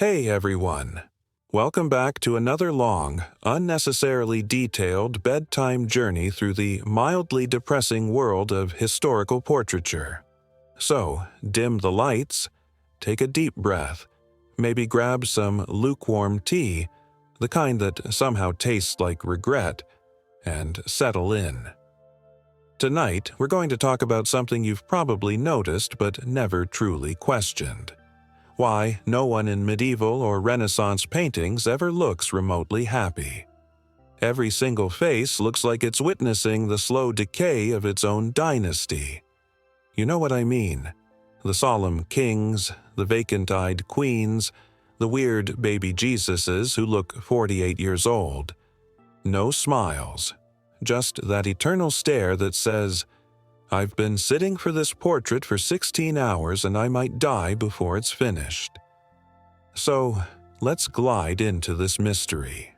Hey everyone! Welcome back to another long, unnecessarily detailed bedtime journey through the mildly depressing world of historical portraiture. So, dim the lights, take a deep breath, maybe grab some lukewarm tea, the kind that somehow tastes like regret, and settle in. Tonight, we're going to talk about something you've probably noticed but never truly questioned. Why no one in medieval or Renaissance paintings ever looks remotely happy. Every single face looks like it's witnessing the slow decay of its own dynasty. You know what I mean? The solemn kings, the vacant-eyed queens, the weird baby Jesuses who look 48 years old. No smiles, just that eternal stare that says, "I've been sitting for this portrait for 16 hours and I might die before it's finished." So, let's glide into this mystery.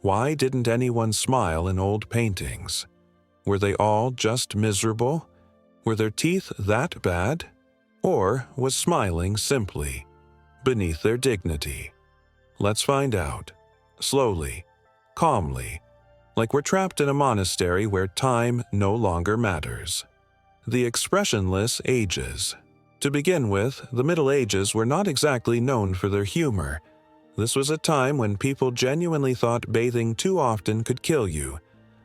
Why didn't anyone smile in old paintings? Were they all just miserable? Were their teeth that bad? Or was smiling simply beneath their dignity? Let's find out. Slowly, calmly, like we're trapped in a monastery where time no longer matters. The expressionless ages. To begin with, the Middle Ages were not exactly known for their humor. This was a time when people genuinely thought bathing too often could kill you,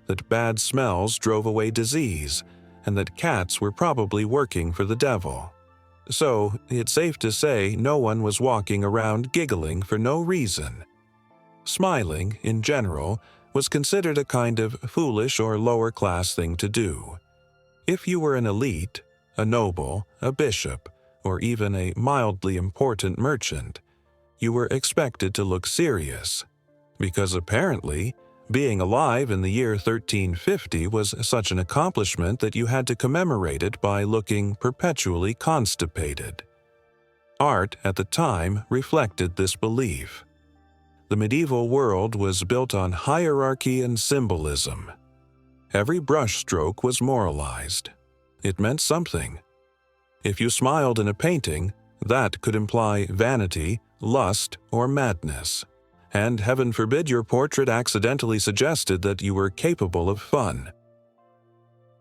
that bad smells drove away disease, and that cats were probably working for the devil. So, it's safe to say no one was walking around giggling for no reason. Smiling, in general, was considered a kind of foolish or lower-class thing to do. If you were an elite, a noble, a bishop, or even a mildly important merchant, you were expected to look serious, because apparently, being alive in the year 1350 was such an accomplishment that you had to commemorate it by looking perpetually constipated. Art at the time reflected this belief. The medieval world was built on hierarchy and symbolism. Every brushstroke was moralized. It meant something. If you smiled in a painting, that could imply vanity, lust, or madness. And heaven forbid your portrait accidentally suggested that you were capable of fun.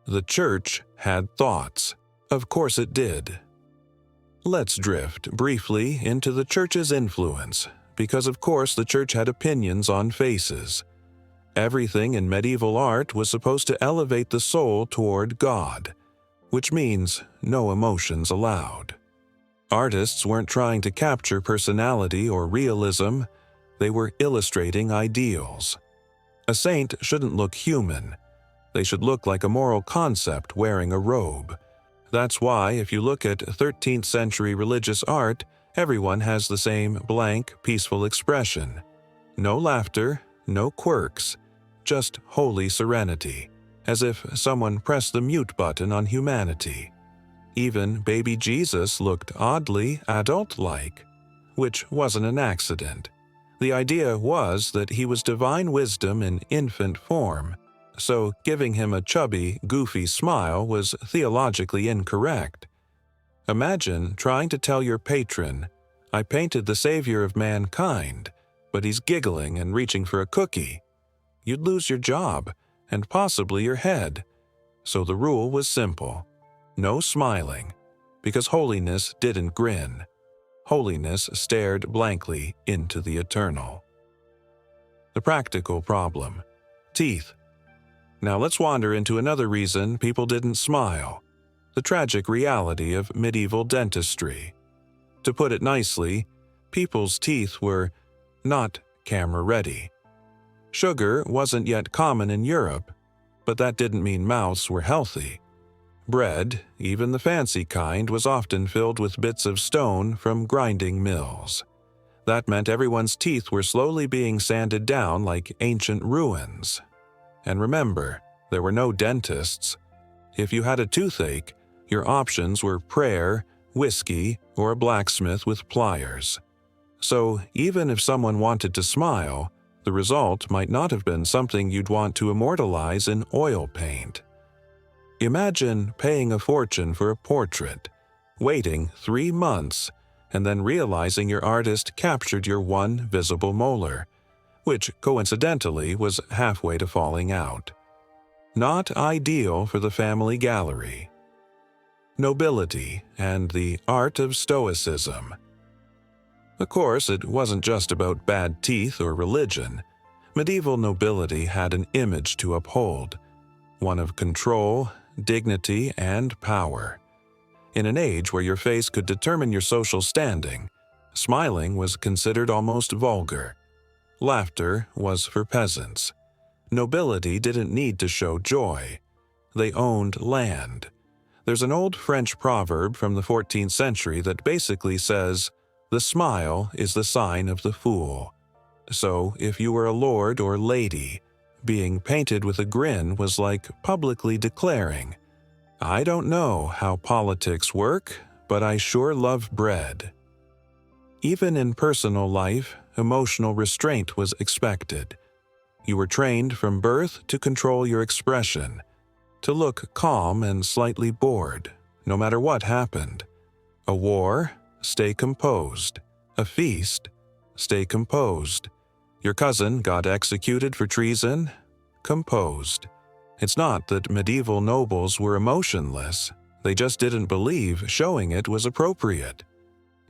The church had thoughts. Of course it did. Let's drift briefly into the church's influence, because of course the church had opinions on faces. Everything in medieval art was supposed to elevate the soul toward God, which means no emotions allowed. Artists weren't trying to capture personality or realism, they were illustrating ideals. A saint shouldn't look human. They should look like a moral concept wearing a robe. That's why if you look at 13th century religious art, everyone has the same blank, peaceful expression. No laughter, no quirks, just holy serenity, as if someone pressed the mute button on humanity. Even baby Jesus looked oddly adult-like, which wasn't an accident. The idea was that he was divine wisdom in infant form, so giving him a chubby, goofy smile was theologically incorrect. Imagine trying to tell your patron, "I painted the savior of mankind, but he's giggling and reaching for a cookie." You'd lose your job, and possibly your head. So the rule was simple. No smiling, because holiness didn't grin. Holiness stared blankly into the eternal. The practical problem. Teeth. Now let's wander into another reason people didn't smile. The tragic reality of medieval dentistry. To put it nicely, people's teeth were not camera-ready. Sugar wasn't yet common in Europe, but that didn't mean mouths were healthy. Bread, even the fancy kind, was often filled with bits of stone from grinding mills. That meant everyone's teeth were slowly being sanded down like ancient ruins. And remember, there were no dentists. If you had a toothache, your options were prayer, whiskey, or a blacksmith with pliers. So even if someone wanted to smile, the result might not have been something you'd want to immortalize in oil paint. Imagine paying a fortune for a portrait, waiting 3 months, and then realizing your artist captured your one visible molar, which coincidentally was halfway to falling out. Not ideal for the family gallery. Nobility and the art of stoicism. Of course, it wasn't just about bad teeth or religion. Medieval nobility had an image to uphold, one of control, dignity, and power. In an age where your face could determine your social standing, smiling was considered almost vulgar. Laughter was for peasants. Nobility didn't need to show joy. They owned land. There's an old French proverb from the 14th century that basically says, "The smile is the sign of the fool." So, if you were a lord or lady, being painted with a grin was like publicly declaring, "I don't know how politics work, but I sure love bread." Even in personal life, emotional restraint was expected. You were trained from birth to control your expression, to look calm and slightly bored, no matter what happened. A war? Stay composed. A feast? Stay composed. Your cousin got executed for treason? Composed. It's not that medieval nobles were emotionless. They just didn't believe showing it was appropriate.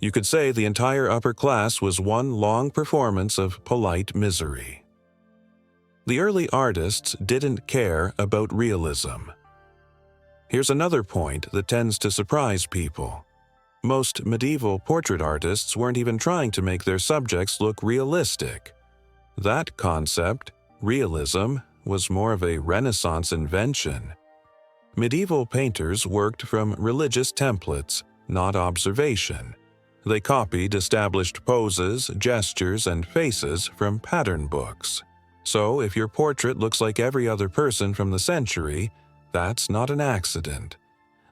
You could say the entire upper class was one long performance of polite misery. The early artists didn't care about realism. Here's another point that tends to surprise people. Most medieval portrait artists weren't even trying to make their subjects look realistic. That concept, realism, was more of a Renaissance invention. Medieval painters worked from religious templates, not observation. They copied established poses, gestures, and faces from pattern books. So if your portrait looks like every other person from the century, that's not an accident.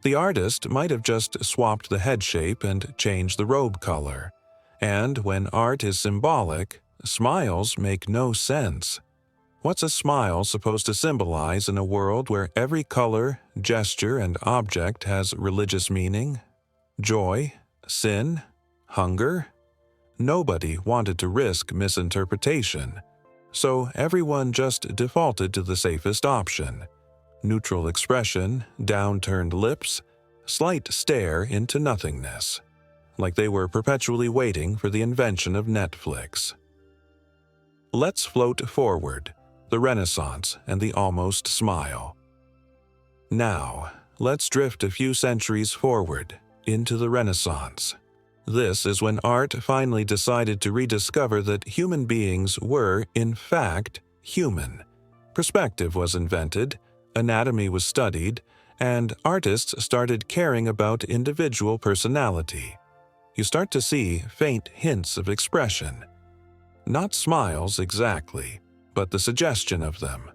The artist might have just swapped the head shape and changed the robe color. And when art is symbolic, smiles make no sense. What's a smile supposed to symbolize in a world where every color, gesture, and object has religious meaning? Joy? Sin? Hunger? Nobody wanted to risk misinterpretation. So everyone just defaulted to the safest option. Neutral expression, downturned lips, slight stare into nothingness. Like they were perpetually waiting for the invention of Netflix. Let's float forward, the Renaissance and the almost smile. Now, let's drift a few centuries forward, into the Renaissance. This is when art finally decided to rediscover that human beings were, in fact, human. Perspective was invented, anatomy was studied, and artists started caring about individual personality. You start to see faint hints of expression. Not smiles exactly, but the suggestion of them.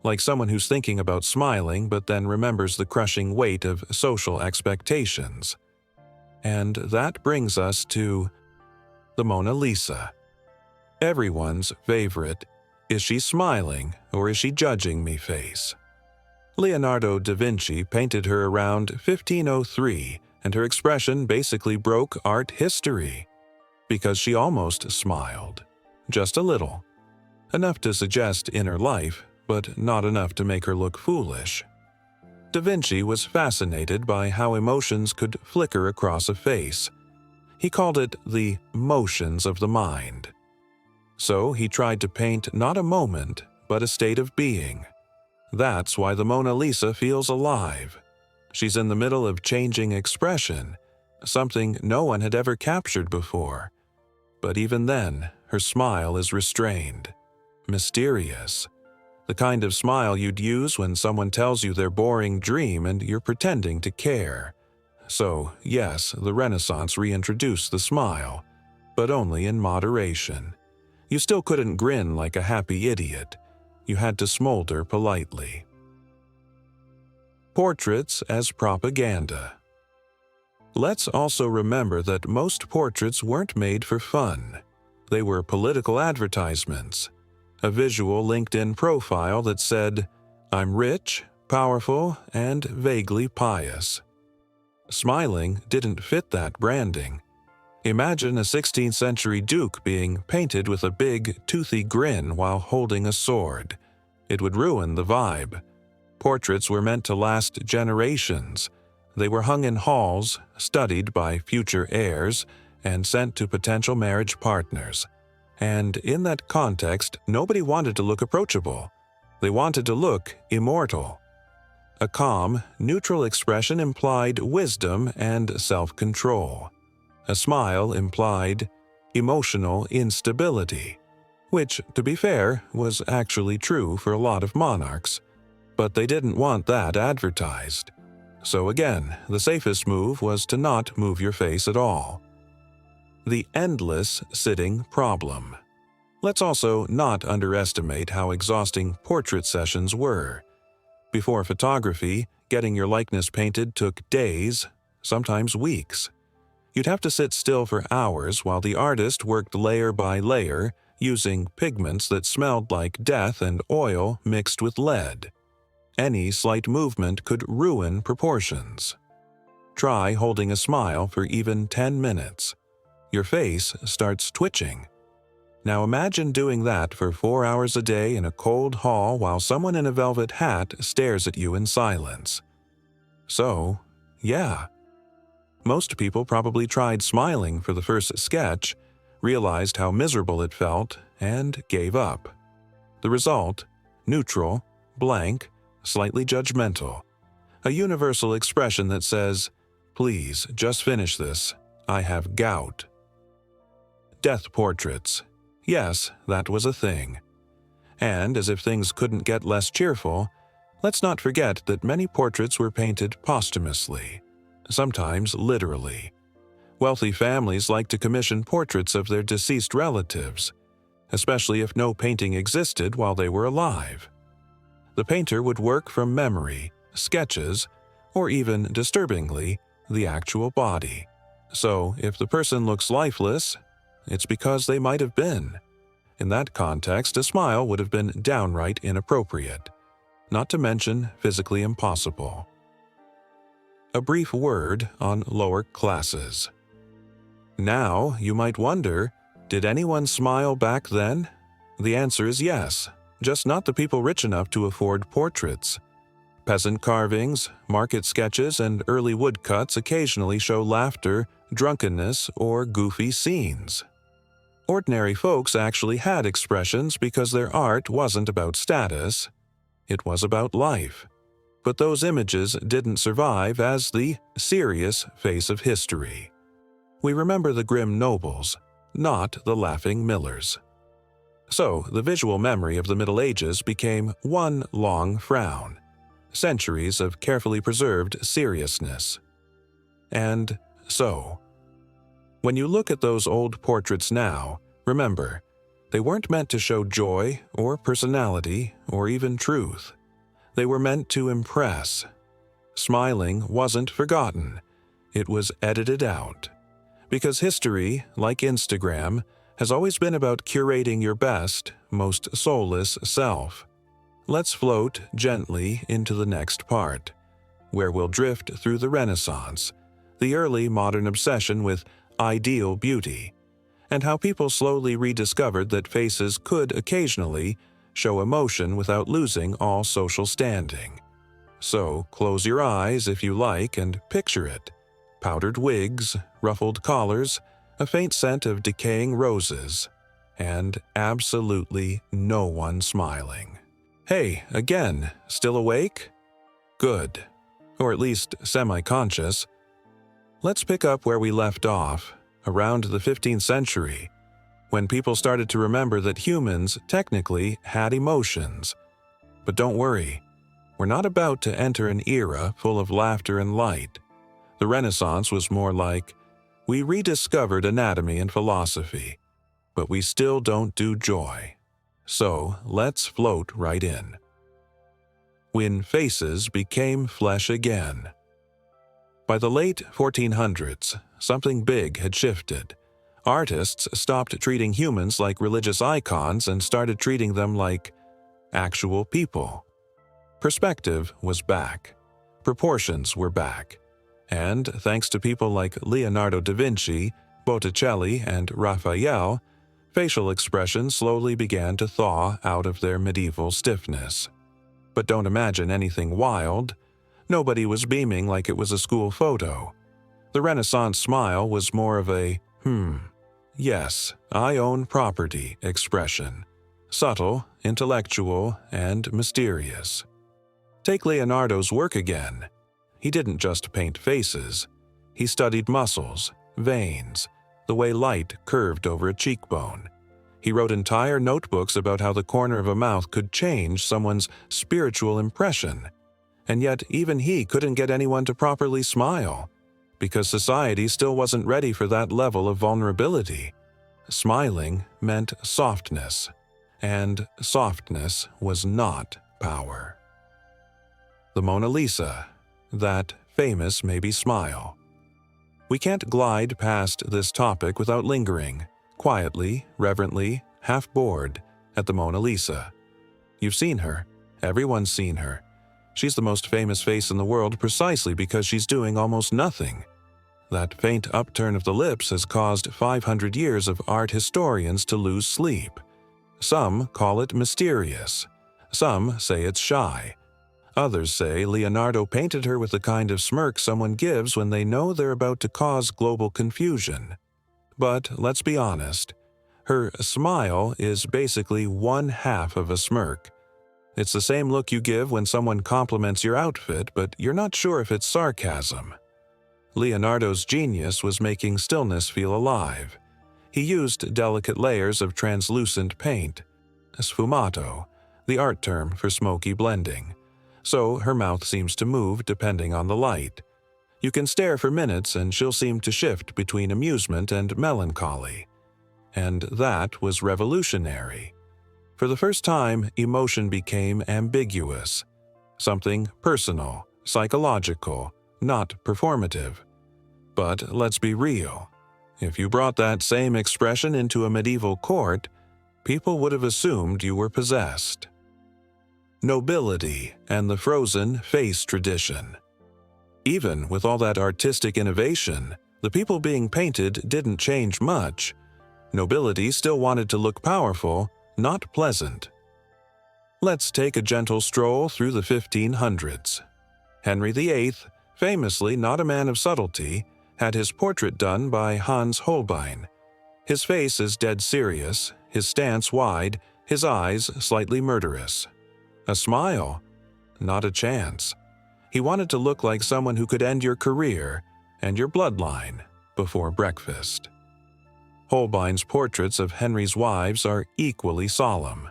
Like someone who's thinking about smiling but then remembers the crushing weight of social expectations. And that brings us to the Mona Lisa. Everyone's favorite, is she smiling or is she judging me face. Leonardo da Vinci painted her around 1503, and her expression basically broke art history. Because she almost smiled. Just a little. Enough to suggest inner life, but not enough to make her look foolish. Da Vinci was fascinated by how emotions could flicker across a face. He called it the motions of the mind. So he tried to paint not a moment, but a state of being. That's why the Mona Lisa feels alive. She's in the middle of changing expression, something no one had ever captured before. But even then, her smile is restrained, mysterious. The kind of smile you'd use when someone tells you their boring dream and you're pretending to care. So, yes, the Renaissance reintroduced the smile, but only in moderation. You still couldn't grin like a happy idiot. You had to smolder politely. Portraits as propaganda. Let's also remember that most portraits weren't made for fun. They were political advertisements. A visual LinkedIn profile that said, "I'm rich, powerful, and vaguely pious." Smiling didn't fit that branding. Imagine a 16th century duke being painted with a big, toothy grin while holding a sword. It would ruin the vibe. Portraits were meant to last generations. They were hung in halls, studied by future heirs, and sent to potential marriage partners. And in that context, nobody wanted to look approachable. They wanted to look immortal. A calm, neutral expression implied wisdom and self-control. A smile implied emotional instability, which, to be fair, was actually true for a lot of monarchs. But they didn't want that advertised. So again, the safest move was to not move your face at all. The endless sitting problem. Let's also not underestimate how exhausting portrait sessions were. Before photography, getting your likeness painted took days, sometimes weeks. You'd have to sit still for hours while the artist worked layer by layer, using pigments that smelled like death and oil mixed with lead. Any slight movement could ruin proportions. Try holding a smile for even 10 minutes. Your face starts twitching. Now imagine doing that for 4 hours a day in a cold hall while someone in a velvet hat stares at you in silence. So, yeah. Most people probably tried smiling for the first sketch, realized how miserable it felt, and gave up. The result? Neutral, blank, slightly judgmental. A universal expression that says, "Please, just finish this. I have gout." Death portraits. Yes, that was a thing. And as if things couldn't get less cheerful, let's not forget that many portraits were painted posthumously. Sometimes literally. Wealthy families like to commission portraits of their deceased relatives, especially if no painting existed while they were alive. The painter would work from memory, sketches, or even, disturbingly, the actual body. So, if the person looks lifeless, it's because they might have been. In that context, a smile would have been downright inappropriate, not to mention physically impossible. A brief word on lower classes. Now, you might wonder, did anyone smile back then? The answer is yes, just not the people rich enough to afford portraits. Peasant carvings, market sketches, and early woodcuts occasionally show laughter, drunkenness, or goofy scenes. Ordinary folks actually had expressions because their art wasn't about status, it was about life. But those images didn't survive as the serious face of history. We remember the grim nobles, not the laughing millers. So, the visual memory of the Middle Ages became one long frown, centuries of carefully preserved seriousness. And so, when you look at those old portraits now, remember, they weren't meant to show joy or personality or even truth. They were meant to impress. Smiling wasn't forgotten. It was edited out. Because history, like Instagram, has always been about curating your best, most soulless self. Let's float gently into the next part, where we'll drift through the Renaissance, the early modern obsession with ideal beauty, and how people slowly rediscovered that faces could occasionally show emotion without losing all social standing. So close your eyes if you like and picture it. Powdered wigs, ruffled collars, a faint scent of decaying roses, and absolutely no one smiling. Hey, again, still awake? Good. Or at least semi-conscious. Let's pick up where we left off, around the 15th century, when people started to remember that humans technically had emotions. But don't worry, we're not about to enter an era full of laughter and light. The Renaissance was more like, we rediscovered anatomy and philosophy, but we still don't do joy. So let's float right in. When faces became flesh again. By the late 1400s, something big had shifted. Artists stopped treating humans like religious icons and started treating them like actual people. Perspective was back. Proportions were back. And thanks to people like Leonardo da Vinci, Botticelli and Raphael, facial expressions slowly began to thaw out of their medieval stiffness. But don't imagine anything wild. Nobody was beaming like it was a school photo. The Renaissance smile was more of a, yes, I own property expression. Subtle, intellectual, and mysterious. Take Leonardo's work again. He didn't just paint faces. He studied muscles, veins, the way light curved over a cheekbone. He wrote entire notebooks about how the corner of a mouth could change someone's spiritual impression. And yet even he couldn't get anyone to properly smile, because society still wasn't ready for that level of vulnerability. Smiling meant softness, and softness was not power. The Mona Lisa, that famous maybe smile. We can't glide past this topic without lingering, quietly, reverently, half bored, at the Mona Lisa. You've seen her. Everyone's seen her. She's the most famous face in the world precisely because she's doing almost nothing. That faint upturn of the lips has caused 500 years of art historians to lose sleep. Some call it mysterious. Some say it's shy. Others say Leonardo painted her with the kind of smirk someone gives when they know they're about to cause global confusion. But let's be honest, her smile is basically one half of a smirk. It's the same look you give when someone compliments your outfit, but you're not sure if it's sarcasm. Leonardo's genius was making stillness feel alive. He used delicate layers of translucent paint, sfumato, the art term for smoky blending. So her mouth seems to move depending on the light. You can stare for minutes and she'll seem to shift between amusement and melancholy. And that was revolutionary. For the first time, emotion became ambiguous. Something personal, psychological, not performative. But let's be real. If you brought that same expression into a medieval court, people would have assumed you were possessed. Nobility and the frozen face tradition. Even with all that artistic innovation, the people being painted didn't change much. Nobility still wanted to look powerful, not pleasant. Let's take a gentle stroll through the 1500s. Henry VIII, famously not a man of subtlety, had his portrait done by Hans Holbein. His face is dead serious, his stance wide, his eyes slightly murderous. A smile? Not a chance. He wanted to look like someone who could end your career and your bloodline before breakfast. Holbein's portraits of Henry's wives are equally solemn.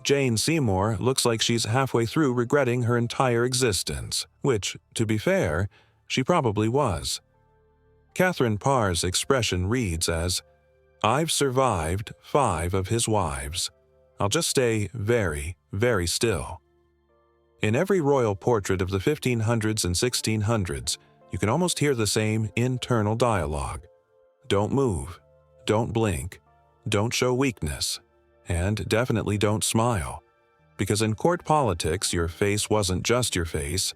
Jane Seymour looks like she's halfway through regretting her entire existence, which, to be fair, she probably was. Catherine Parr's expression reads as, "I've survived 5 of his wives. I'll just stay very, very still." In every royal portrait of the 1500s and 1600s, you can almost hear the same internal dialogue. Don't move, don't blink, don't show weakness, and definitely don't smile. Because in court politics, your face wasn't just your face,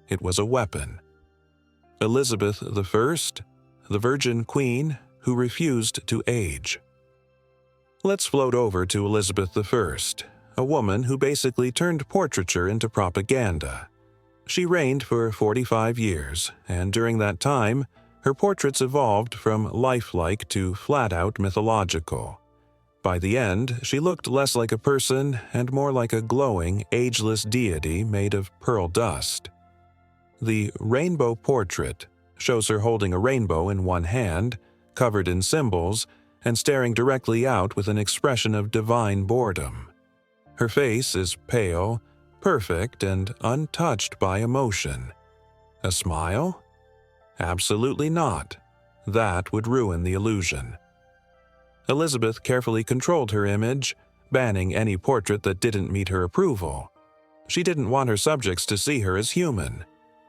it was a weapon. Elizabeth I, the Virgin Queen who refused to age. Let's float over to Elizabeth I, a woman who basically turned portraiture into propaganda. She reigned for 45 years, and during that time, her portraits evolved from lifelike to flat-out mythological. By the end, she looked less like a person and more like a glowing, ageless deity made of pearl dust. The Rainbow Portrait shows her holding a rainbow in one hand, covered in symbols, and staring directly out with an expression of divine boredom. Her face is pale, perfect, and untouched by emotion. A smile? Absolutely not. That would ruin the illusion. Elizabeth carefully controlled her image, banning any portrait that didn't meet her approval. She didn't want her subjects to see her as human.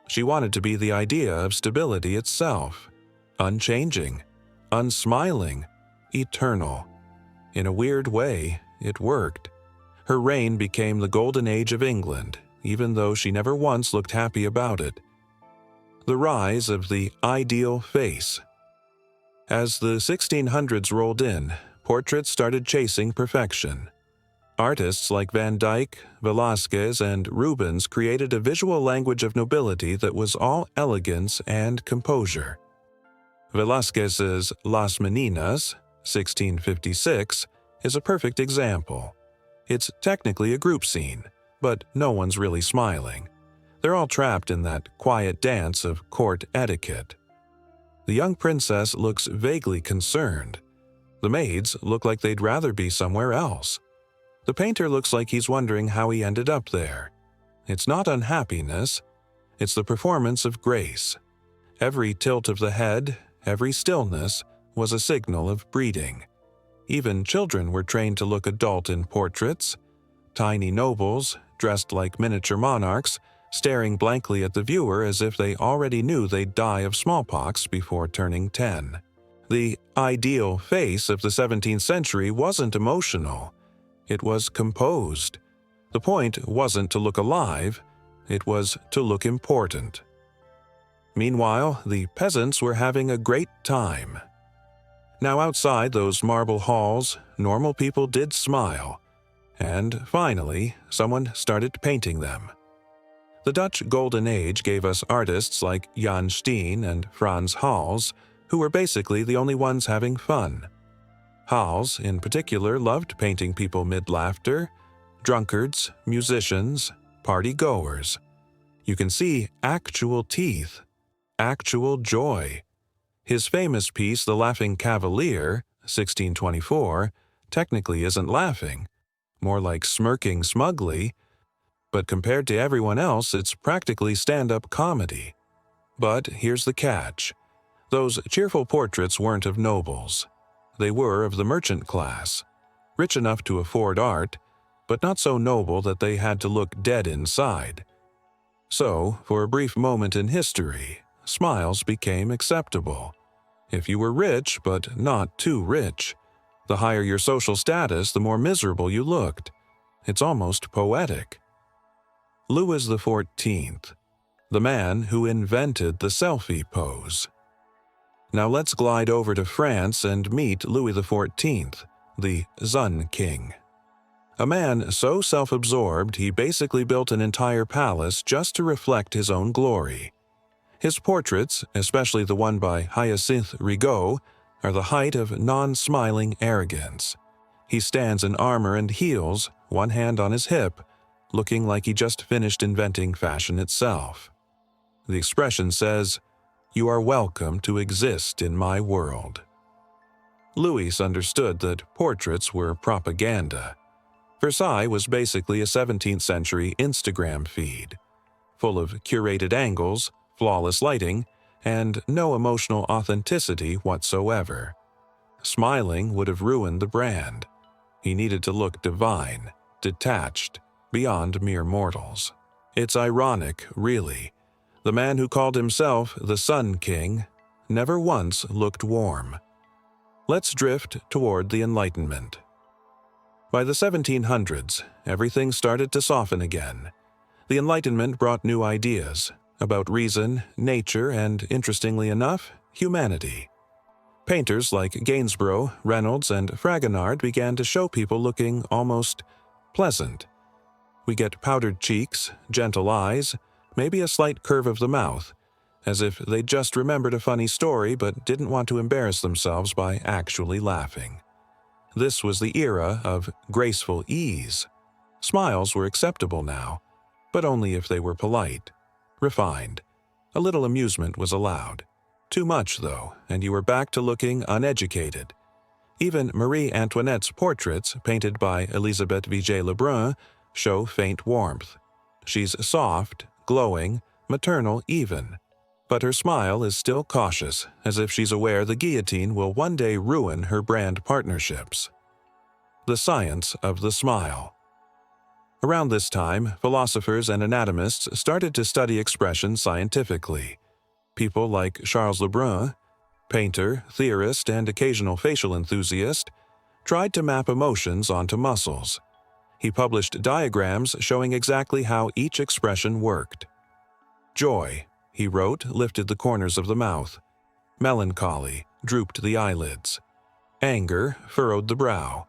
She wanted to be the idea of stability itself, unchanging, unsmiling, eternal. In a weird way, it worked. Her reign became the golden age of England, even though she never once looked happy about it. The rise of the ideal face. As the 1600s rolled in, portraits started chasing perfection. Artists like Van Dyck, Velázquez, and Rubens created a visual language of nobility that was all elegance and composure. Velázquez's Las Meninas, 1656, is a perfect example. It's technically a group scene, but no one's really smiling. They're all trapped in that quiet dance of court etiquette. The young princess looks vaguely concerned. The maids look like they'd rather be somewhere else. The painter looks like he's wondering how he ended up there. It's not unhappiness, it's the performance of grace. Every tilt of the head, every stillness, was a signal of breeding. Even children were trained to look adult in portraits. Tiny nobles, dressed like miniature monarchs, staring blankly at the viewer as if they already knew they'd die of smallpox before turning 10. The ideal face of the 17th century wasn't emotional. It was composed. The point wasn't to look alive, it was to look important. Meanwhile, the peasants were having a great time. Now outside those marble halls, normal people did smile. And finally, someone started painting them. The Dutch Golden Age gave us artists like Jan Steen and Frans Hals, who were basically the only ones having fun. Hals, in particular, loved painting people mid-laughter, drunkards, musicians, party-goers. You can see actual teeth, actual joy. His famous piece, The Laughing Cavalier, 1624, technically isn't laughing, more like smirking smugly, but compared to everyone else, it's practically stand-up comedy. But here's the catch. Those cheerful portraits weren't of nobles. They were of the merchant class, rich enough to afford art, but not so noble that they had to look dead inside. So, for a brief moment in history, smiles became acceptable. If you were rich, but not too rich, the higher your social status, the more miserable you looked. It's almost poetic. Louis XIV, the man who invented the selfie pose. Now let's glide over to France and meet Louis XIV, the Sun King. A man so self-absorbed he basically built an entire palace just to reflect his own glory. His portraits, especially the one by Hyacinthe Rigaud, are the height of non-smiling arrogance. He stands in armor and heels, one hand on his hip, looking like he just finished inventing fashion itself. The expression says, "You are welcome to exist in my world." Louis understood that portraits were propaganda. Versailles was basically a 17th century Instagram feed, full of curated angles, flawless lighting, and no emotional authenticity whatsoever. Smiling would have ruined the brand. He needed to look divine, detached, beyond mere mortals. It's ironic, really. The man who called himself the Sun King never once looked warm. Let's drift toward the Enlightenment. By the 1700s, everything started to soften again. The Enlightenment brought new ideas about reason, nature, and, interestingly enough, humanity. Painters like Gainsborough, Reynolds, and Fragonard began to show people looking almost pleasant. We get powdered cheeks, gentle eyes, maybe a slight curve of the mouth, as if they'd just remembered a funny story but didn't want to embarrass themselves by actually laughing. This was the era of graceful ease. Smiles were acceptable now, but only if they were polite, refined. A little amusement was allowed. Too much, though, and you were back to looking uneducated. Even Marie Antoinette's portraits, painted by Elisabeth Vigée-Lebrun, show faint warmth. She's soft, glowing, maternal even. But her smile is still cautious, as if she's aware the guillotine will one day ruin her brand partnerships. The science of the smile. Around this time, philosophers and anatomists started to study expression scientifically. People like Charles Lebrun, painter, theorist, and occasional facial enthusiast, tried to map emotions onto muscles. He published diagrams showing exactly how each expression worked. Joy, he wrote, lifted the corners of the mouth. Melancholy, drooped the eyelids. Anger furrowed the brow.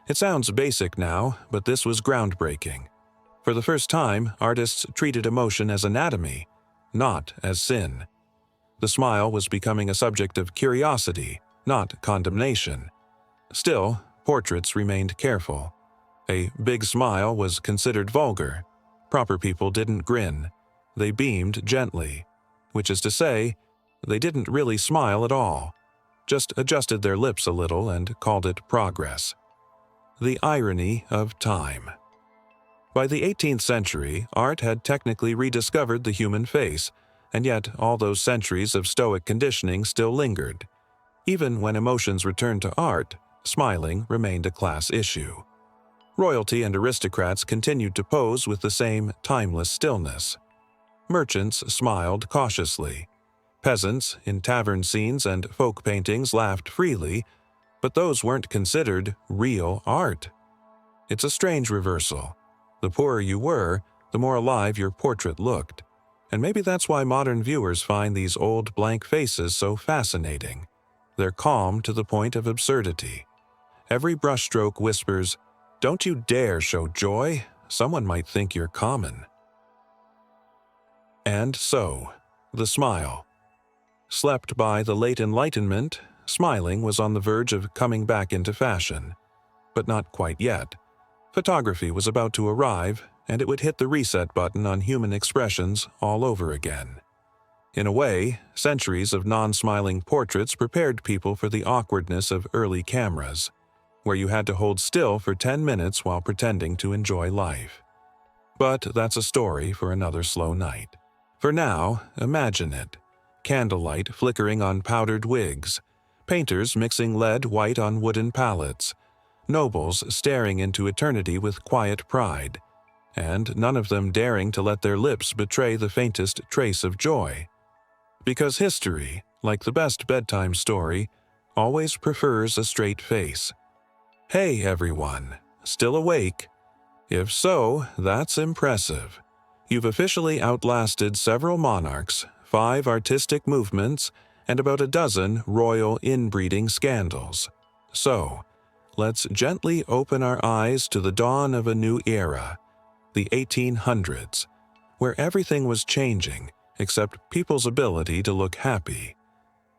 It sounds basic now, but this was groundbreaking. For the first time, artists treated emotion as anatomy, not as sin. The smile was becoming a subject of curiosity, not condemnation. Still, portraits remained careful. A big smile was considered vulgar. Proper people didn't grin. They beamed gently, which is to say, they didn't really smile at all, just adjusted their lips a little and called it progress. The irony of time. By the 18th century, art had technically rediscovered the human face, and yet all those centuries of stoic conditioning still lingered. Even when emotions returned to art, smiling remained a class issue. Royalty and aristocrats continued to pose with the same timeless stillness. Merchants smiled cautiously. Peasants in tavern scenes and folk paintings laughed freely, but those weren't considered real art. It's a strange reversal. The poorer you were, the more alive your portrait looked. And maybe that's why modern viewers find these old blank faces so fascinating. They're calm to the point of absurdity. Every brushstroke whispers, "Don't you dare show joy, someone might think you're common." And so, the smile. Slept by the late Enlightenment, smiling was on the verge of coming back into fashion. But not quite yet. Photography was about to arrive, and it would hit the reset button on human expressions all over again. In a way, centuries of non-smiling portraits prepared people for the awkwardness of early cameras, where you had to hold still for 10 minutes while pretending to enjoy life. But that's a story for another slow night. For now, imagine it. Candlelight flickering on powdered wigs, painters mixing lead white on wooden palettes, nobles staring into eternity with quiet pride, and none of them daring to let their lips betray the faintest trace of joy. Because history, like the best bedtime story, always prefers a straight face. Hey everyone, still awake? If so, that's impressive. You've officially outlasted several monarchs, 5 artistic movements, and about a dozen royal inbreeding scandals. So, let's gently open our eyes to the dawn of a new era, the 1800s, where everything was changing except people's ability to look happy.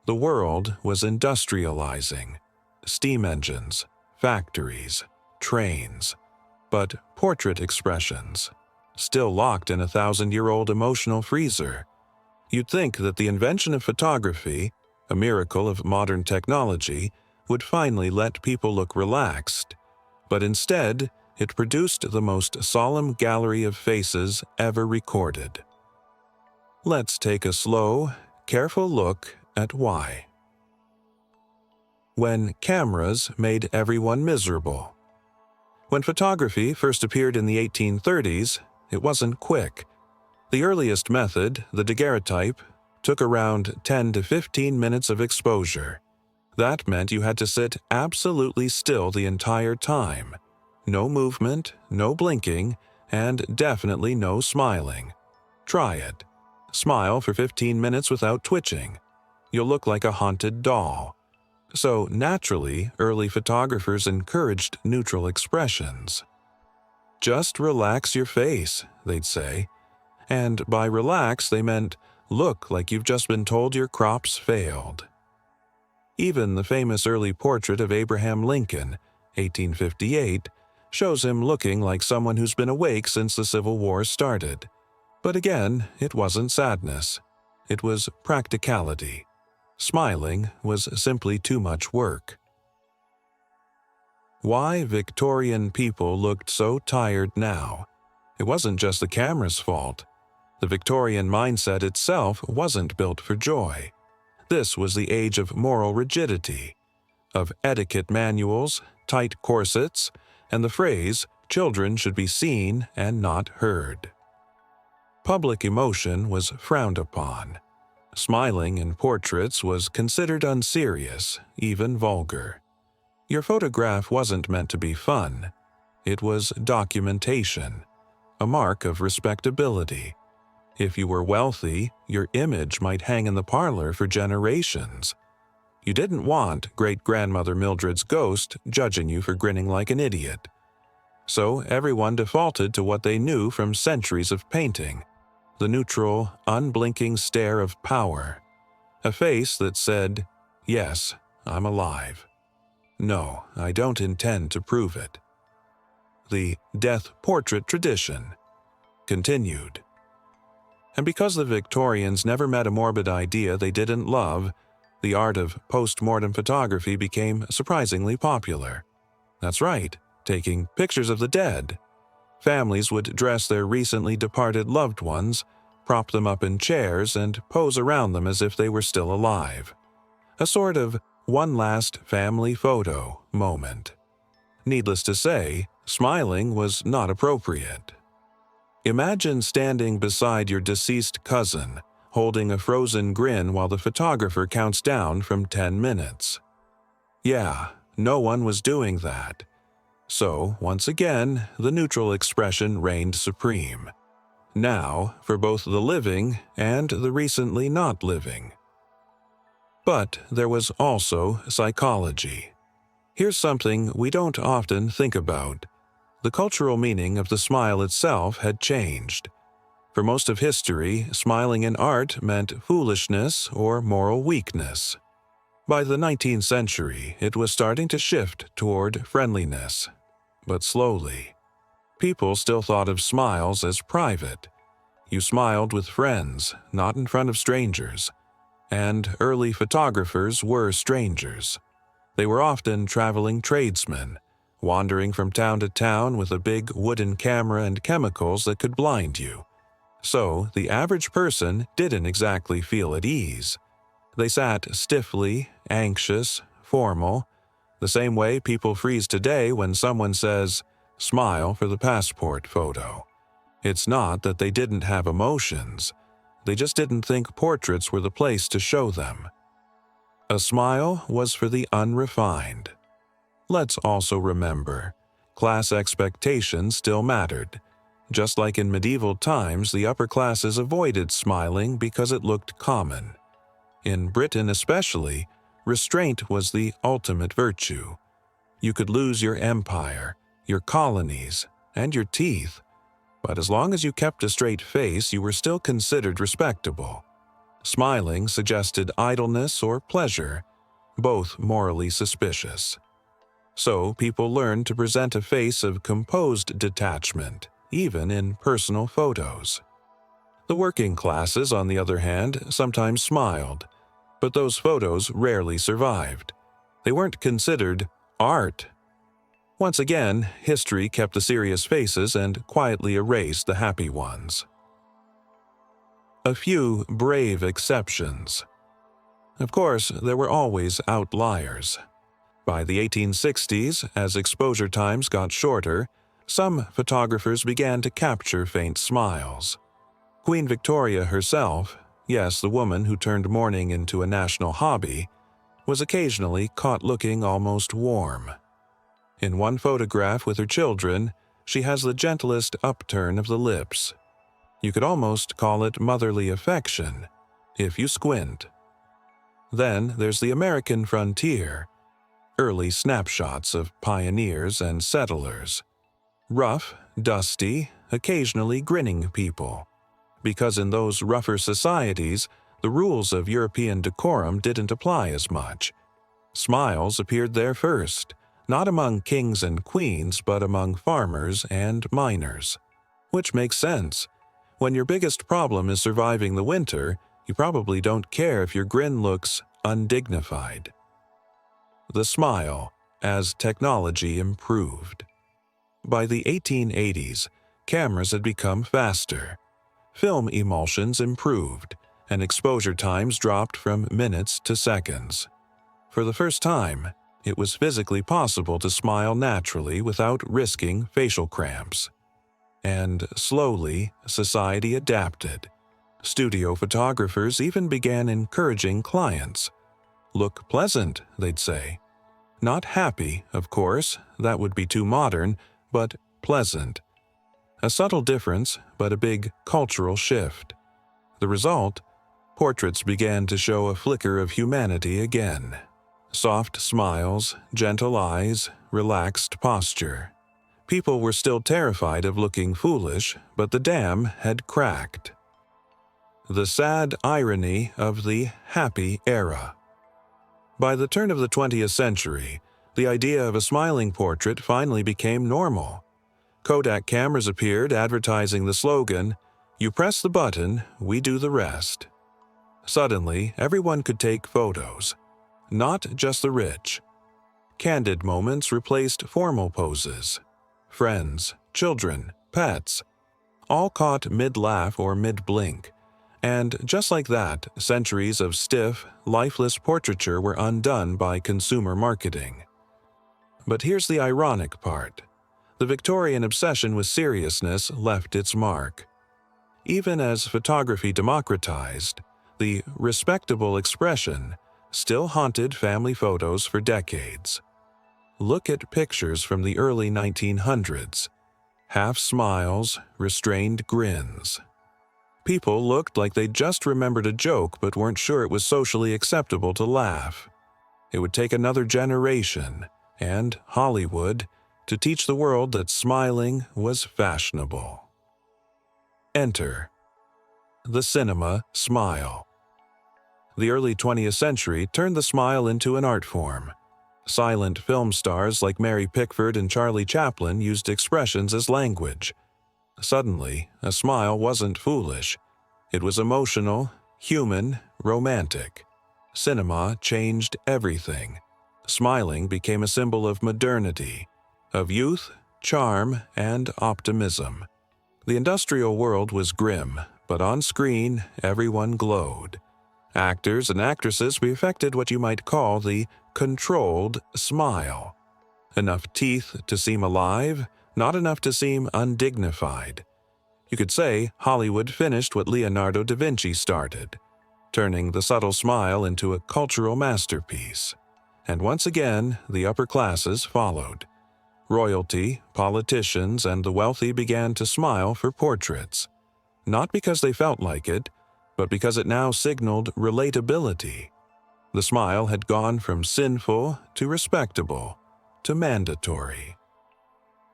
The world was industrializing. Steam engines, factories, trains, but portrait expressions, still locked in a 1,000-year-old emotional freezer. You'd think that the invention of photography, a miracle of modern technology, would finally let people look relaxed, but instead, it produced the most solemn gallery of faces ever recorded. Let's take a slow, careful look at why. When cameras made everyone miserable. When photography first appeared in the 1830s, it wasn't quick. The earliest method, the daguerreotype, took around 10 to 15 minutes of exposure. That meant you had to sit absolutely still the entire time. No movement, no blinking, and definitely no smiling. Try it. Smile for 15 minutes without twitching. You'll look like a haunted doll. So naturally, early photographers encouraged neutral expressions. Just relax your face, they'd say. And by relax, they meant look like you've just been told your crops failed. Even the famous early portrait of Abraham Lincoln, 1858, shows him looking like someone who's been awake since the Civil War started. But again, it wasn't sadness. It was practicality. Smiling was simply too much work. Why Victorian people looked so tired now? It wasn't just the camera's fault. The Victorian mindset itself wasn't built for joy. This was the age of moral rigidity, of etiquette manuals, tight corsets, and the phrase, "children should be seen and not heard." Public emotion was frowned upon. Smiling in portraits was considered unserious, even vulgar. Your photograph wasn't meant to be fun. It was documentation, a mark of respectability. If you were wealthy, your image might hang in the parlor for generations. You didn't want great-grandmother Mildred's ghost judging you for grinning like an idiot. So everyone defaulted to what they knew from centuries of painting, the neutral, unblinking stare of power. A face that said, "Yes, I'm alive. No, I don't intend to prove it." The death portrait tradition continued. And because the Victorians never met a morbid idea they didn't love, the art of post-mortem photography became surprisingly popular. That's right, taking pictures of the dead. Families would dress their recently departed loved ones, prop them up in chairs, and pose around them as if they were still alive. A sort of one last family photo moment. Needless to say, smiling was not appropriate. Imagine standing beside your deceased cousin, holding a frozen grin while the photographer counts down from 10 minutes. Yeah, no one was doing that. So, once again, the neutral expression reigned supreme. Now, for both the living and the recently not living. But there was also psychology. Here's something we don't often think about. The cultural meaning of the smile itself had changed. For most of history, smiling in art meant foolishness or moral weakness. By the 19th century, it was starting to shift toward friendliness. But slowly. People still thought of smiles as private. You smiled with friends, not in front of strangers. And early photographers were strangers. They were often traveling tradesmen, wandering from town to town with a big wooden camera and chemicals that could blind you. So the average person didn't exactly feel at ease. They sat stiffly, anxious, formal, the same way people freeze today when someone says, "Smile for the passport photo." It's not that they didn't have emotions. They just didn't think portraits were the place to show them. A smile was for the unrefined. Let's also remember, class expectations still mattered. Just like in medieval times, the upper classes avoided smiling because it looked common. In Britain especially, restraint was the ultimate virtue. You could lose your empire, your colonies, and your teeth, but as long as you kept a straight face, you were still considered respectable. Smiling suggested idleness or pleasure, both morally suspicious. So people learned to present a face of composed detachment, even in personal photos. The working classes, on the other hand, sometimes smiled, but those photos rarely survived. They weren't considered art. Once again, history kept the serious faces and quietly erased the happy ones. A few brave exceptions. Of course, there were always outliers. By the 1860s, as exposure times got shorter, some photographers began to capture faint smiles. Queen Victoria herself, yes, the woman who turned mourning into a national hobby, was occasionally caught looking almost warm. In one photograph with her children, she has the gentlest upturn of the lips. You could almost call it motherly affection, if you squint. Then there's the American frontier, early snapshots of pioneers and settlers. Rough, dusty, occasionally grinning people. Because in those rougher societies, the rules of European decorum didn't apply as much. Smiles appeared there first, not among kings and queens, but among farmers and miners. Which makes sense. When your biggest problem is surviving the winter, you probably don't care if your grin looks undignified. The smile, as technology improved. By the 1880s, cameras had become faster. Film emulsions improved, and exposure times dropped from minutes to seconds. For the first time, it was physically possible to smile naturally without risking facial cramps. And slowly, society adapted. Studio photographers even began encouraging clients. "Look pleasant," they'd say. Not happy, of course, that would be too modern, but pleasant. A subtle difference, but a big cultural shift. The result? Portraits began to show a flicker of humanity again. Soft smiles, gentle eyes, relaxed posture. People were still terrified of looking foolish, but the dam had cracked. The sad irony of the happy era. By the turn of the 20th century, the idea of a smiling portrait finally became normal. Kodak cameras appeared advertising the slogan, "You press the button, we do the rest." Suddenly, everyone could take photos. Not just the rich. Candid moments replaced formal poses. Friends, children, pets, all caught mid-laugh or mid-blink. And just like that, centuries of stiff, lifeless portraiture were undone by consumer marketing. But here's the ironic part. The Victorian obsession with seriousness left its mark. Even as photography democratized, the respectable expression still haunted family photos for decades. Look at pictures from the early 1900s. Half smiles, restrained grins. People looked like they just remembered a joke but weren't sure it was socially acceptable to laugh. It would take another generation, and Hollywood, to teach the world that smiling was fashionable. Enter the cinema smile. The early 20th century turned the smile into an art form. Silent film stars like Mary Pickford and Charlie Chaplin used expressions as language. Suddenly, a smile wasn't foolish. It was emotional, human, romantic. Cinema changed everything. Smiling became a symbol of modernity, of youth, charm, and optimism. The industrial world was grim, but on screen, everyone glowed. Actors and actresses perfected what you might call the controlled smile. Enough teeth to seem alive, not enough to seem undignified. You could say Hollywood finished what Leonardo da Vinci started, turning the subtle smile into a cultural masterpiece. And once again, the upper classes followed. Royalty, politicians, and the wealthy began to smile for portraits. Not because they felt like it, but because it now signaled relatability. The smile had gone from sinful to respectable to mandatory.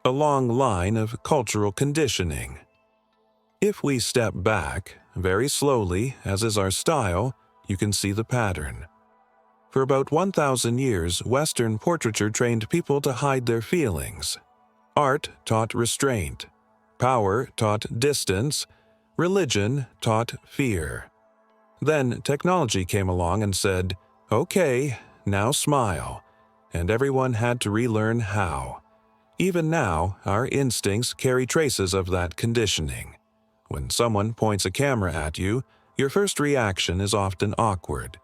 A long line of cultural conditioning. If we step back, very slowly, as is our style, you can see the pattern. For about 1,000 years, Western portraiture trained people to hide their feelings. Art taught restraint. Power taught distance. Religion taught fear. Then technology came along and said, "Okay, now smile," and everyone had to relearn how. Even now, our instincts carry traces of that conditioning. When someone points a camera at you, your first reaction is often awkward.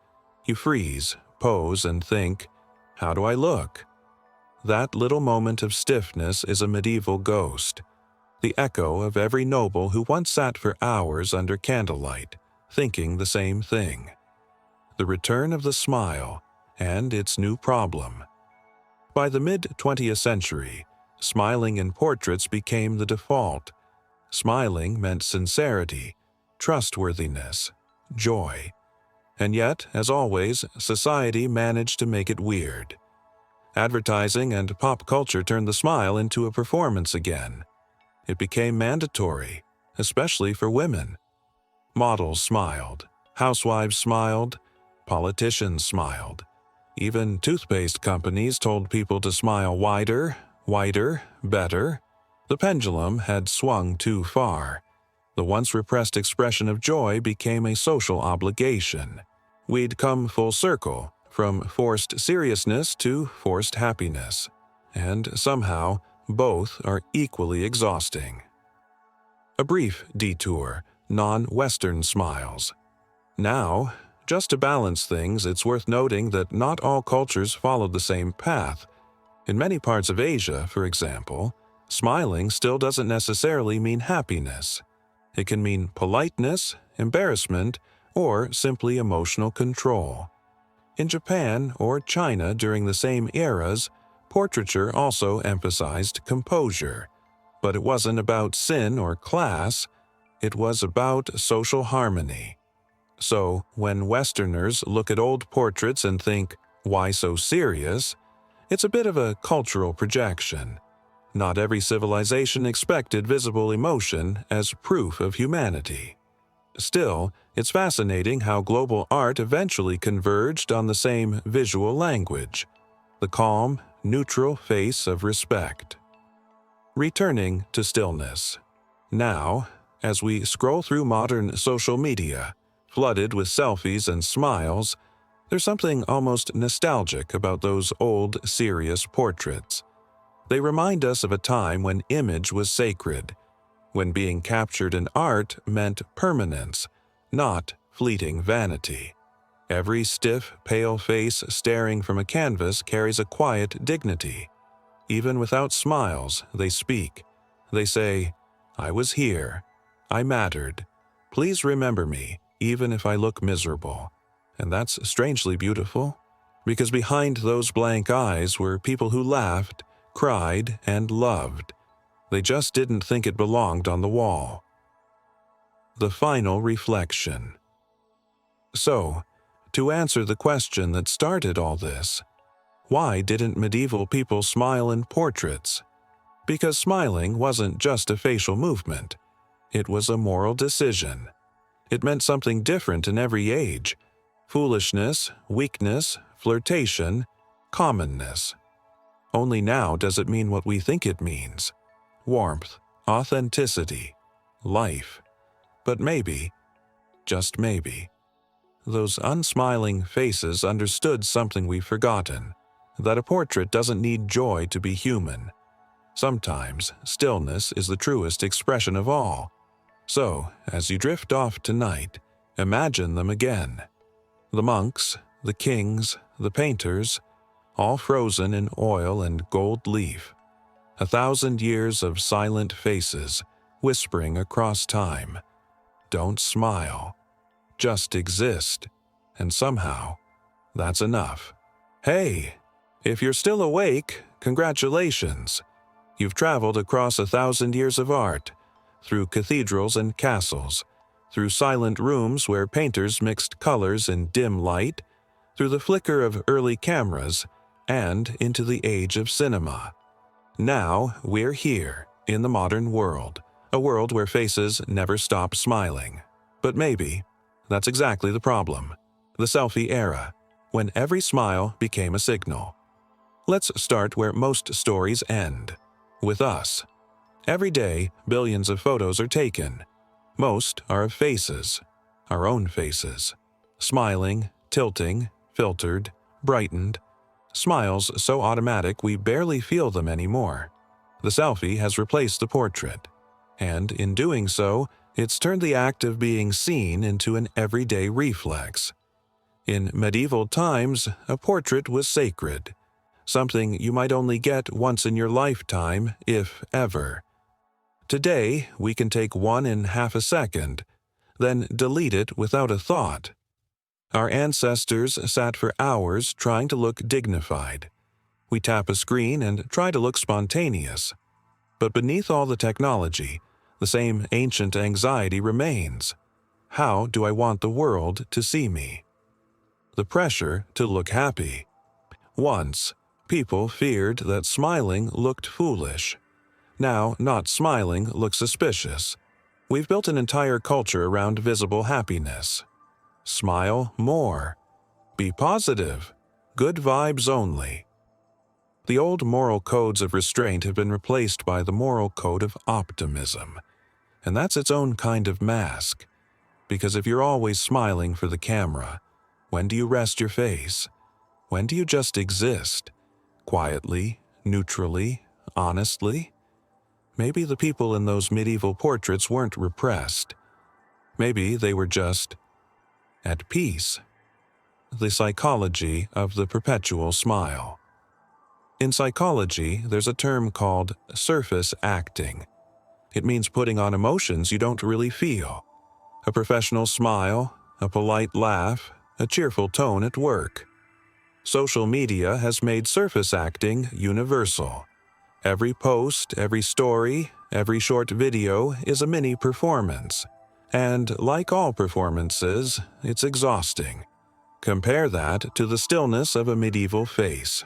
You freeze, pose, and think, "How do I look?" That little moment of stiffness is a medieval ghost, the echo of every noble who once sat for hours under candlelight, thinking the same thing. The return of the smile and its new problem. By the mid-20th century, smiling in portraits became the default. Smiling meant sincerity, trustworthiness, joy. And yet, as always, society managed to make it weird. Advertising and pop culture turned the smile into a performance again. It became mandatory, especially for women. Models smiled, housewives smiled, politicians smiled. Even toothpaste companies told people to smile wider, whiter, better. The pendulum had swung too far. The once repressed expression of joy became a social obligation. We'd come full circle, from forced seriousness to forced happiness. And somehow, both are equally exhausting. A brief detour, non-Western smiles. Now, just to balance things, it's worth noting that not all cultures followed the same path. In many parts of Asia, for example, smiling still doesn't necessarily mean happiness. It can mean politeness, embarrassment, or simply emotional control. In Japan or China during the same eras, portraiture also emphasized composure. But it wasn't about sin or class, it was about social harmony. So, when Westerners look at old portraits and think, Why so serious? It's a bit of a cultural projection. Not every civilization expected visible emotion as proof of humanity. Still, it's fascinating how global art eventually converged on the same visual language, the calm, neutral face of respect. Returning to stillness. Now, as we scroll through modern social media, flooded with selfies and smiles, there's something almost nostalgic about those old, serious portraits. They remind us of a time when image was sacred, when being captured in art meant permanence, not fleeting vanity. Every stiff, pale face staring from a canvas carries a quiet dignity. Even without smiles, they speak. They say, "I was here. I mattered. Please remember me, even if I look miserable." And that's strangely beautiful, because behind those blank eyes were people who laughed, cried, and loved. They just didn't think it belonged on the wall. The final reflection. So, to answer the question that started all this, why didn't medieval people smile in portraits? Because smiling wasn't just a facial movement. It was a moral decision. It meant something different in every age: foolishness, weakness, flirtation, commonness. Only now does it mean what we think it means: warmth, authenticity, life. But maybe, just maybe, those unsmiling faces understood something we've forgotten: that a portrait doesn't need joy to be human. Sometimes stillness is the truest expression of all. So, as you drift off tonight, imagine them again. The monks, the kings, the painters, all frozen in oil and gold leaf. 1,000 years of silent faces, whispering across time. Don't smile. Just exist. And somehow, that's enough. Hey, if you're still awake, congratulations. You've traveled across 1,000 years of art, through cathedrals and castles, through silent rooms where painters mixed colors in dim light, through the flicker of early cameras, and into the age of cinema. Now we're here, in the modern world, a world where faces never stop smiling. But maybe that's exactly the problem: the selfie era, when every smile became a signal. Let's start where most stories end, with us. Every day, billions of photos are taken. Most are of faces, our own faces, smiling, tilting, filtered, brightened, smiles so automatic we barely feel them anymore. The selfie has replaced the portrait, and in doing so, it's turned the act of being seen into an everyday reflex. In medieval times, a portrait was sacred, something you might only get once in your lifetime, if ever. Today, we can take one in half a second, then delete it without a thought. Our ancestors sat for hours trying to look dignified. We tap a screen and try to look spontaneous. But beneath all the technology, the same ancient anxiety remains. How do I want the world to see me? The pressure to look happy. Once, people feared that smiling looked foolish. Now, not smiling looks suspicious. We've built an entire culture around visible happiness. Smile more. Be positive. Good vibes only. The old moral codes of restraint have been replaced by the moral code of optimism. And that's its own kind of mask. Because if you're always smiling for the camera, when do you rest your face? When do you just exist? Quietly, neutrally, honestly? Maybe the people in those medieval portraits weren't repressed. Maybe they were just at peace. The psychology of the perpetual smile. In psychology, there's a term called surface acting. It means putting on emotions you don't really feel. A professional smile, a polite laugh, a cheerful tone at work. Social media has made surface acting universal. Every post, every story, every short video is a mini performance. And like all performances, it's exhausting. Compare that to the stillness of a medieval face.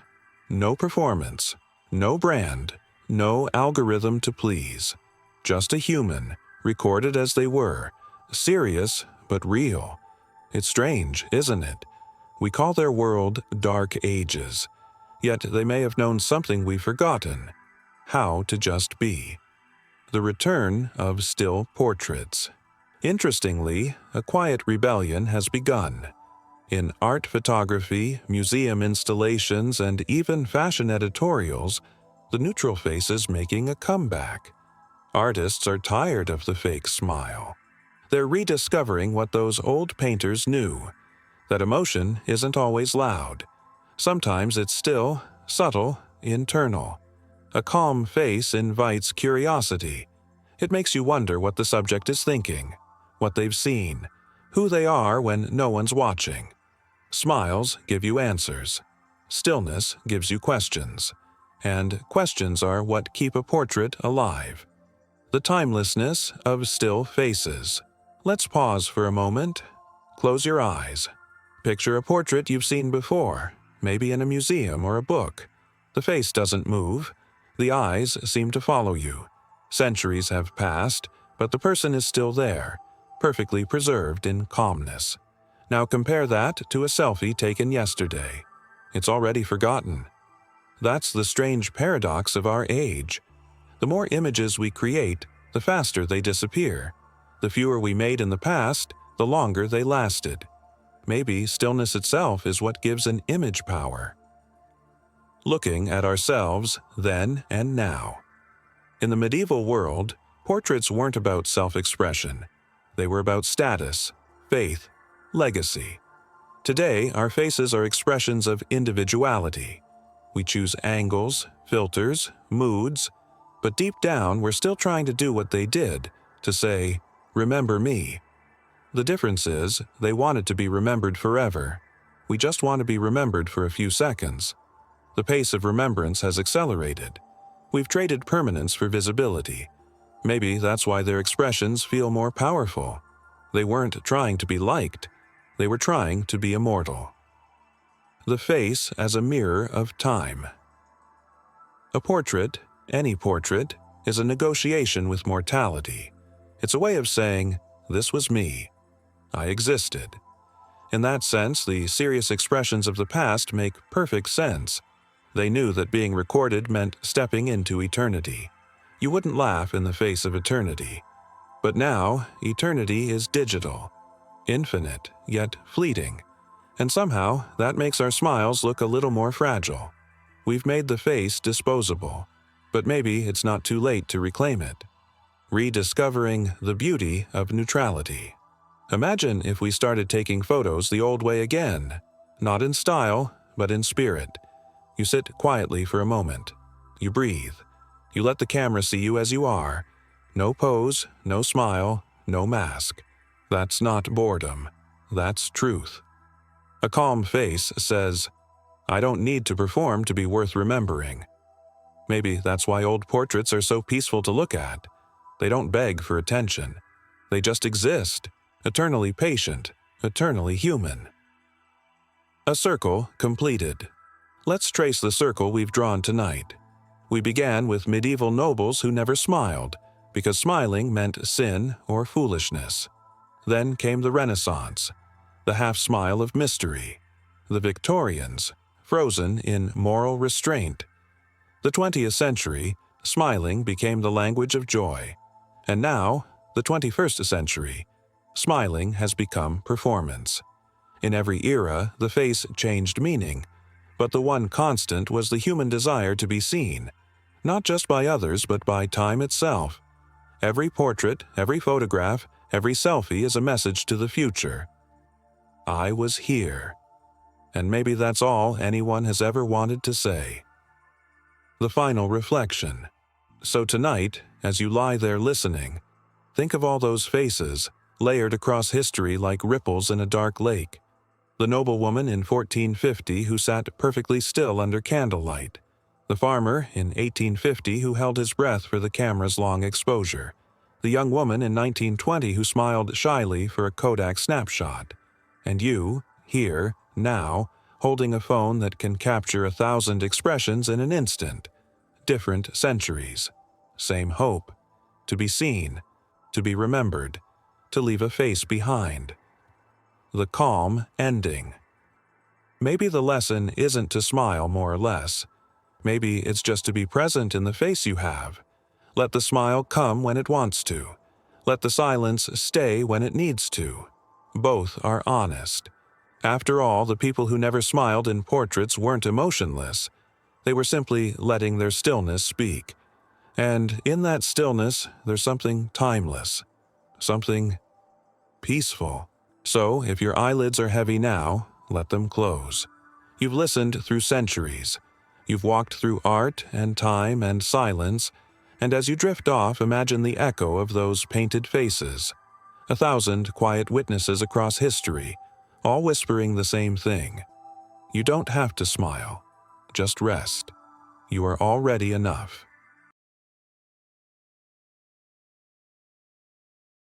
No performance, no brand, no algorithm to please. Just a human, recorded as they were, serious but real. It's strange, isn't it? We call their world Dark Ages, yet they may have known something we've forgotten: how to just be. The return of still portraits. Interestingly, a quiet rebellion has begun. In art photography, museum installations, and even fashion editorials, the neutral face is making a comeback. Artists are tired of the fake smile. They're rediscovering what those old painters knew: that emotion isn't always loud. Sometimes it's still, subtle, internal. A calm face invites curiosity. It makes you wonder what the subject is thinking, what they've seen, who they are when no one's watching. Smiles give you answers. Stillness gives you questions. And questions are what keep a portrait alive. The timelessness of still faces. Let's pause for a moment. Close your eyes. Picture a portrait you've seen before, maybe in a museum or a book. The face doesn't move. The eyes seem to follow you. Centuries have passed, but the person is still there, perfectly preserved in calmness. Now compare that to a selfie taken yesterday. It's already forgotten. That's the strange paradox of our age. The more images we create, the faster they disappear. The fewer we made in the past, the longer they lasted. Maybe stillness itself is what gives an image power. Looking at ourselves then and now. In the medieval world, portraits weren't about self-expression. They were about status, faith, legacy. Today, our faces are expressions of individuality. We choose angles, filters, moods, but deep down we're still trying to do what they did, to say, "Remember me." The difference is, they wanted to be remembered forever. We just want to be remembered for a few seconds. The pace of remembrance has accelerated. We've traded permanence for visibility. Maybe that's why their expressions feel more powerful. They weren't trying to be liked. They were trying to be immortal. The face as a mirror of time. A portrait, any portrait, is a negotiation with mortality. It's a way of saying, "This was me. I existed." In that sense, the serious expressions of the past make perfect sense. They knew that being recorded meant stepping into eternity. You wouldn't laugh in the face of eternity. But now, eternity is digital, infinite, yet fleeting. And somehow, that makes our smiles look a little more fragile. We've made the face disposable, but maybe it's not too late to reclaim it. Rediscovering the beauty of neutrality. Imagine if we started taking photos the old way again, not in style, but in spirit. You sit quietly for a moment. You breathe. You let the camera see you as you are. No pose, no smile, no mask. That's not boredom. That's truth. A calm face says, "I don't need to perform to be worth remembering." Maybe that's why old portraits are so peaceful to look at. They don't beg for attention. They just exist, eternally patient, eternally human. A circle completed. Let's trace the circle we've drawn tonight. We began with medieval nobles who never smiled, because smiling meant sin or foolishness. Then came the Renaissance, the half-smile of mystery. The Victorians, frozen in moral restraint. The 20th century, smiling became the language of joy. And now, the 21st century, smiling has become performance. In every era, the face changed meaning, but the one constant was the human desire to be seen, not just by others but by time itself. Every portrait, every photograph, every selfie is a message to the future. I was here. And maybe that's all anyone has ever wanted to say. The final reflection. So tonight, as you lie there listening, think of all those faces, layered across history like ripples in a dark lake. The noblewoman in 1450 who sat perfectly still under candlelight. The farmer in 1850 who held his breath for the camera's long exposure. The young woman in 1920 who smiled shyly for a Kodak snapshot. And you, here, now, holding a phone that can capture 1,000 expressions in an instant. Different centuries. Same hope. To be seen. To be remembered. To leave a face behind. The calm ending. Maybe the lesson isn't to smile more or less. Maybe it's just to be present in the face you have. Let the smile come when it wants to. Let the silence stay when it needs to. Both are honest. After all, the people who never smiled in portraits weren't emotionless. They were simply letting their stillness speak. And in that stillness, there's something timeless. Something peaceful. So, if your eyelids are heavy now, let them close. You've listened through centuries. You've walked through art and time and silence, and as you drift off, imagine the echo of those painted faces. 1,000 quiet witnesses across history, all whispering the same thing. You don't have to smile. Just rest. You are already enough.